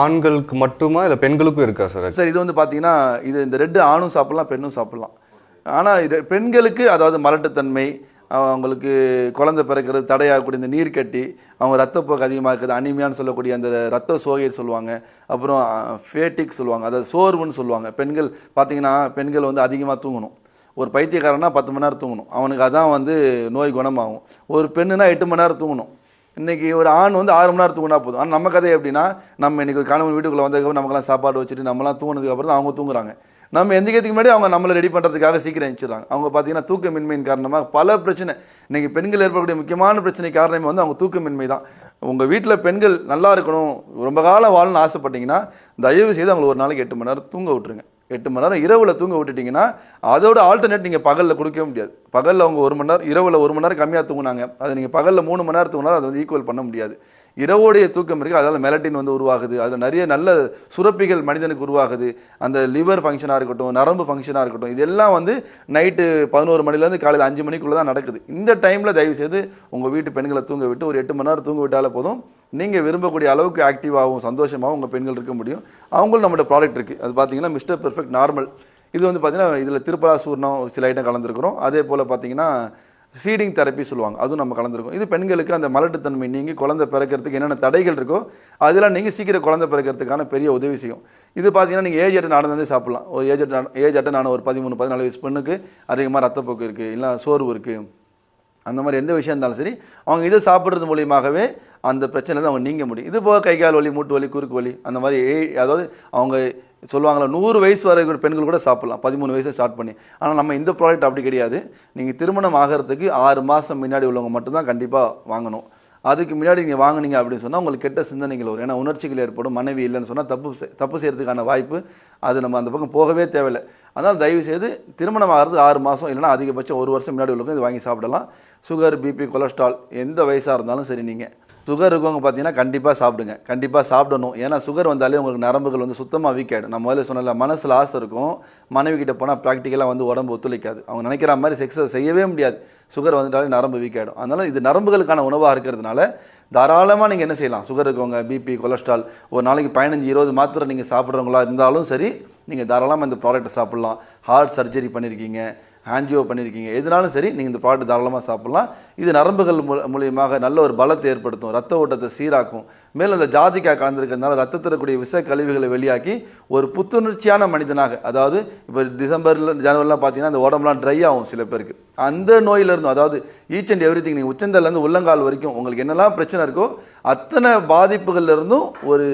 ஆண்களுக்கு மட்டுமா இல்லை பெண்களுக்கும் இருக்கா சார்? சார் இது வந்து பார்த்தீங்கன்னா இது இந்த ரெட்டு ஆணும் சாப்பிட்லாம் பெண்ணும் சாப்பிட்லாம். ஆனால் இது பெண்களுக்கு அதாவது மலட்டுத்தன்மை, அவங்களுக்கு குழந்தை பிறக்கிறது தடையாகக்கூடிய இந்த நீர் கட்டி, அவங்க ரத்தப்போக்கு அதிகமாக இருக்குது, அனிமியான்னு சொல்லக்கூடிய அந்த ரத்த சோகைன்னு சொல்லுவாங்க, அப்புறம் ஃபேட்டிக் சொல்லுவாங்க, அதாவது சோர்வுன்னு சொல்லுவாங்க. பெண்கள் பார்த்தீங்கன்னா பெண்கள் வந்து அதிகமாக தூங்கணும். ஒரு பைத்தியக்காரனா 10 மணி நேரம் தூங்கணும், அவனுக்கு அதான் வந்து நோய் குணமாகும். ஒரு பெண்ணுனா 8 மணி நேரம் தூங்கணும். இன்றைக்கி ஒரு ஆண் வந்து 6 மணி நேரம் தூங்கினா போதும். ஆனால் நம்ம கதை எப்படின்னா, நம்ம இன்றைக்கி ஒரு கணவன் வீட்டுக்குள்ளே வந்ததுக்கப்புறம் நமக்கெல்லாம் சாப்பாடு வச்சுட்டு நம்மலாம் தூங்கினதுக்கப்புறம் தான் அவங்க தூங்குறாங்க. நம்ம எந்திக்கிறதுக்கு முன்னாடி அவங்க நம்மளை ரெடி பண்ணுறதுக்காக சீக்கிரம் எழுந்திடுறாங்க. அவங்க பார்த்தீங்கன்னா தூக்கமின்மையின் காரணமாக பல பிரச்சனை, இன்றைக்கி பெண்கள் ஏற்படக்கூடிய முக்கியமான பிரச்சனை காரணமே வந்து அவங்க தூக்கமின்மை தான். உங்கள் வீட்டில் பெண்கள் நல்லா இருக்கணும், ரொம்ப காலம் வாழணும்னு ஆசைப்பட்டீங்கன்னா தயவு செய்து அவங்களை ஒரு நாளைக்கு 8 மணி நேரம் தூங்க விட்டுருங்க. 8 மணி நேரம் இரவில் தூங்க விட்டுட்டிங்கன்னா அதோட ஆல்டர்னேட் நீங்கள் பகலில் கொடுக்கவே முடியாது. பகலில் அவங்க 1 மணி நேரம், இரவில் 1 மணி நேரம் கம்மியாக தூங்குனாங்க, அதை நீங்கள் பகலில் 3 மணி நேரம் தூங்கினாலும் அதை வந்து ஈக்குவல் பண்ண முடியாது. இரவோடைய தூக்கம் இருக்குது, அதனால் மெலட்டின் வந்து உருவாகுது, அதில் நிறைய நல்ல சுரப்பிகள் மனிதனுக்கு உருவாகுது. அந்த லிவர் ஃபங்க்ஷனாக இருக்கட்டும், நரம்பு ஃபங்க்ஷனாக இருக்கட்டும், இதெல்லாம் வந்து நைட்டு 11 மணிலேருந்து காலையில் 5 மணிக்குள்ளே தான் நடக்குது. இந்த டைமில் தயவுசெய்து உங்கள் வீட்டு பெண்களை தூங்க விட்டு ஒரு 8 மணி நேரம் தூங்க விட்டாலே போதும். நீங்கள் விரும்பக்கூடிய அளவுக்கு ஆக்டிவாகவும் சந்தோஷமாகவும் உங்கள் பெண்கள் இருக்க முடியும். அவங்களும் நம்மளோட ப்ராடக்ட் இருக்குது, அது பார்த்தீங்கன்னா மிஸ்டர் பெர்ஃபெக்ட் நார்மல். இது வந்து பார்த்தீங்கன்னா இதில் திருப்பலா சூர்ணம் சில ஐட்டம் கலந்துருக்கிறோம். அதே போல் பார்த்தீங்கன்னா சீடிங் தெரப்பி சொல்லுவாங்க, அதுவும் நம்ம கலந்துருக்கோம். இது பெண்களுக்கு அந்த மலட்டுத்தன்மை நீங்கி குழந்தை பிறக்கிறதுக்கு என்னென்ன தடைகள் இருக்கோ அதெல்லாம் நீங்கள் சீக்கிரம் குழந்தை பிறக்கிறதுக்கான பெரிய உதவி செய்யும். இது பார்த்தீங்கன்னா நீங்கள் ஏஜ் அட்டன் நடந்தே சாப்பிட்லாம். ஒரு ஏஜ் அட்டன் ஆன ஒரு 13-14 வயசு பெண்ணுக்கு அதிகமாக ரத்தப்போக்கு இருக்குது, இல்லை சோர்வு இருக்குது, அந்த மாதிரி எந்த விஷயம் இருந்தாலும் சரி அவங்க இதை சாப்பிட்றது மூலியமாகவே அந்த பிரச்சனை தான் அவங்க நீங்க முடியும். இது போக கை கால் வலி, மூட்டு வலி, குறுக்கு வலி, அந்த மாதிரி அதாவது அவங்க சொல்லுவாங்களா 100 வயசு வரை பெண்கள் கூட சாப்பிட்லாம், 13 வயசை ஸ்டார்ட் பண்ணி. ஆனால் நம்ம இந்த ப்ராடக்ட் அப்படி கிடையாது. நீங்கள் திருமணம் ஆகிறதுக்கு 6 மாதம் முன்னாடி உள்ளவங்க மட்டும்தான் கண்டிப்பாக வாங்கணும். அதுக்கு முன்னாடி நீங்கள் வாங்கினீங்க அப்படின்னு சொன்னால் உங்களுக்கு கெட்ட சிந்தனைகள் வரும். ஏன்னா உணர்ச்சிகள் ஏற்படும். மனைவி இல்லைன்னு சொன்னால் தப்பு செய்கிறதுக்கான வாய்ப்பு, அது நம்ம அந்த பக்கம் போகவே தேவையில்லை. அதனால் தயவுசெய்து திருமணம் ஆகிறது 6 மாதம் இல்லைனா அதிகபட்சம் 1 வருஷம் முன்னாடி உள்ளவங்க இது வாங்கி சாப்பிடலாம். சுகர், பிபி, கொலஸ்ட்ரால் எந்த வயசாக இருந்தாலும் சரி, நீங்கள் சுகர் இருக்கவங்க பார்த்தீங்கன்னா கண்டிப்பாக சாப்பிடுங்க, கண்டிப்பாக சாப்பிடணும். ஏன்னா சுகர் வந்தாலே உங்களுக்கு நரம்புகள் வந்து சுத்தமாக வீக் ஆகிடும். நம்ம முதல்ல சொன்னல மனசில் ஆசை இருக்கும், மனைவி கிட்ட போனால் ப்ராக்டிக்கலாக வந்து உடம்பு ஒத்துழைக்காது, அவங்க நினைக்கிற மாதிரி செக்ஸை செய்யவே முடியாது. சுகர் வந்துட்டாலே நரம்பு வீக் ஆகிடும். அதனால் இது நரம்புகளுக்கான உணவாக இருக்கிறதுனால தாராளமாக நீங்கள் என்ன செய்யலாம். சுகர் இருக்கவங்க, பிபி, கொலஸ்ட்ரால், ஒரு நாளைக்கு 15-20 மாத்திரை நீங்கள் சாப்பிட்றவங்களா இருந்தாலும் சரி, நீங்கள் தாராளமாக இந்த ப்ராடக்ட்டை சாப்பிட்லாம். ஹார்ட் சர்ஜரி பண்ணியிருக்கீங்க, ஆன்ஜியோ பண்ணியிருக்கீங்க, எதுனாலும் சரி நீங்கள் இந்த ப்ராடக்ட் தாராளமாக சாப்பிட்லாம். இது நரம்புகள் மூலியமாக நல்ல ஒரு பலத்தை ஏற்படுத்தும், ரத்த ஓட்டத்தை சீராக்கும். மேலும் இந்த ஜாதிக்காய் கலந்துருக்கிறதுனால ரத்தத்தில் இருக்கக்கூடிய விஷ கழிவுகளை வெளியாக்கி ஒரு புத்துணர்ச்சியான மனிதனாக, அதாவது இப்போ டிசம்பரில் ஜனவரிலாம் பார்த்தீங்கன்னா அந்த உடம்புலாம் ட்ரை ஆகும் சில பேருக்கு, அந்த நோயிலிருந்தும், அதாவது ஈச் அண்ட் எவ்ரி திங், நீங்கள் உச்சந்தலேருந்து உள்ளங்கால் வரைக்கும் உங்களுக்கு என்னெல்லாம் பிரச்சனை இருக்கோ அத்தனை பாதிப்புகள்லேருந்தும் ஒரு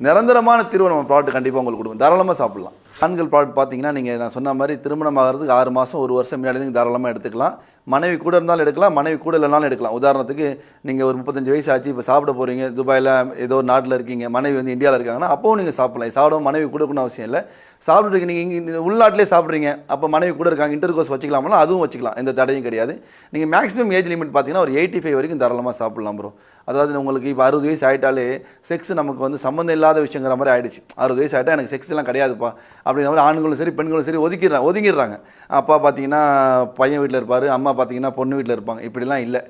நிரந்தரமான தீர்வு நம்ம ப்ராடக்ட் கண்டிப்பாக உங்களுக்கு கொடுக்கும். தாராளமாக சாப்பிட்லாம். ஆண்கள் ப்ராடக்ட் பார்த்தீங்கன்னா நீங்கள் நான் சொன்ன மாதிரி திருமணம் ஆகிறதுக்கு 6 மாதம் 1 வருஷம் முன்னாடி நீங்கள் தாராளமாக எடுத்துக்கலாம். மனைவி கூட இருந்தாலும் எடுக்கலாம், மனைவி கூட இல்லைனாலும் எடுக்கலாம். உதாரணத்துக்கு நீங்கள் ஒரு 35 வயசு ஆச்சு, இப்போ சாப்பிட போகிறீங்க, துபாயில் ஏதோ ஒரு நாட்டில் இருக்கீங்க, மனைவி வந்து இந்தியாவில் இருக்காங்கன்னா அப்போவும் நீங்கள் சாப்பிடலாம். சாப்பிட மனைவி கொடுக்கணும்னு அவசியம் இல்லை. சாப்பிட்றீங்க நீங்கள் இங்கே உள்நாட்டிலே சாப்பிட்றீங்க, அப்போ மனைவி கூட இருக்காங்க, இன்டர் கோர்ஸ் வச்சுக்கலாம்னா அதுவும் வச்சுக்கலாம், எந்த தடையும் கிடையாது. நீங்கள் மேக்ஸிமம் ஏஜ் லிமிட் பார்த்தீங்கன்னா ஒரு 85 வரைக்கும் தாராளமாக சாப்பிட்லாம் ப்ரோ. அதாவது உங்களுக்கு இப்போ 60 வயசு ஆகிட்டாலே செக்ஸ் நமக்கு வந்து சம்மந்தம் இல்லாத விஷயங்கிற மாதிரி ஆகிடுச்சு. 60 வயசு ஆகிட்டா எனக்கு செக்ஸ் எல்லாம் கிடையாதுப்பா அப்படிங்கிற மாதிரி ஆண்களும் சரி பெண்களும் சரி ஒதுங்கிடுறாங்க. அப்பா பார்த்தீங்கன்னா பையன் வீட்டில் இருப்பார், அம்மா பார்த்தீங்கன்னா பொண்ணு வீட்டில் இருப்பாங்க. இப்படிலாம் இல்லை.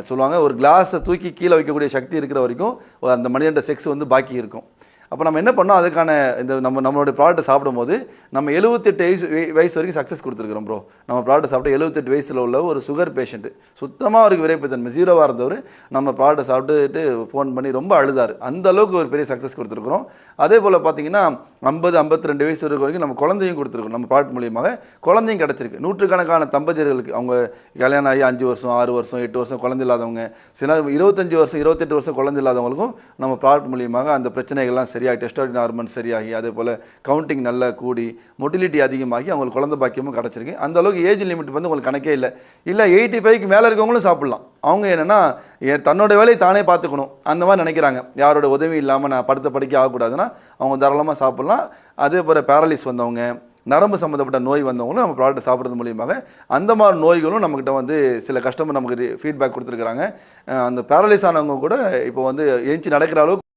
சொல்லுவாங்க ஒரு கிளாஸை தூக்கி கீழே வைக்கக்கூடிய சக்தி இருக்கிற வரைக்கும் அந்த மனிதன்ட செக்ஸ் வந்து பாக்கி இருக்கும். அப்போ நம்ம என்ன பண்ணோம், அதுக்கான இந்த நம்மளோட ப்ராடக்ட்டை சாப்பிடும்போது நம்ம 78 வயசு வரைக்கும் சக்ஸஸ் கொடுத்துருக்குறோம் ப்ரோ. நம்ம ப்ராடக்ட் சாப்பிட்டு 78 வயசில் உள்ள ஒரு சுகர் பேஷண்ட்டு, சுத்தமாக அவருக்கு விரைப்புத்தன்மை 0வாக இருந்தவர் நம்ம ப்ராடக்ட்டை சாப்பிட்டுட்டு ஃபோன் பண்ணி ரொம்ப அழுதார். அந்த அளவுக்கு ஒரு பெரிய சக்ஸஸ் கொடுத்துருக்குறோம். அதே போல் பார்த்தீங்கன்னா 50-52 வயசு வரைக்கும் நம்ம குழந்தையும் கொடுத்துருக்கோம். நம்ம ப்ராடக்ட் மூலியமாக குழந்தையும் கிடச்சிருக்கு. நூற்றுக்கணக்கான தம்பதியர்களுக்கு அவங்க கல்யாணம் ஆகி 5 வருஷம் 6 வருஷம் 8 வருஷம் குழந்தை இல்லாதவங்க, சில 25 வருஷம் 28 வருஷம் குழந்தை இல்லாதவங்களுக்கும் நம்ம ப்ராடக்ட் மூலியமாக அந்த பிரச்சனைகள்லாம் சரியாகி, டெஸ்டோஸ்டெரான் ஹார்மோன் சரியாகி, அதே போல் கவுண்டிங் நல்லா கூடி, மொட்டிலிட்டி அதிகமாகி அவங்களுக்கு குழந்தை பாக்கியமும் கிடச்சிருக்கு. அந்த அளவுக்கு ஏஜ் லிமிட் வந்து உங்களுக்கு கணக்கே இல்லை. 85க்கு மேலே இருக்கவங்களும் சாப்பிட்லாம். அவங்க என்னென்னா தன்னோட வேலையை தானே பார்த்துக்கணும் அந்த மாதிரி நினைக்கிறாங்க, யாரோட உதவி இல்லாமல் நான் படுத்த படிக்க ஆகக்கூடாதுன்னா அவங்க தாராளமாக சாப்பிட்லாம். அதே போல் பேரலிஸ் வந்தவங்க, நரம்பு சம்மந்தப்பட்ட நோய் வந்தவங்களும் நம்ம ப்ராடக்ட் சாப்பிட்றது மூலியமாக அந்த மாதிரி நோய்களும் நம்மக்கிட்ட வந்து சில கஸ்டமர் நமக்கு ஃபீட்பேக் கொடுத்துருக்குறாங்க. அந்த பேரலைஸ் ஆனவங்க கூட இப்போ வந்து எஞ்சி நடக்கிற அளவுக்கு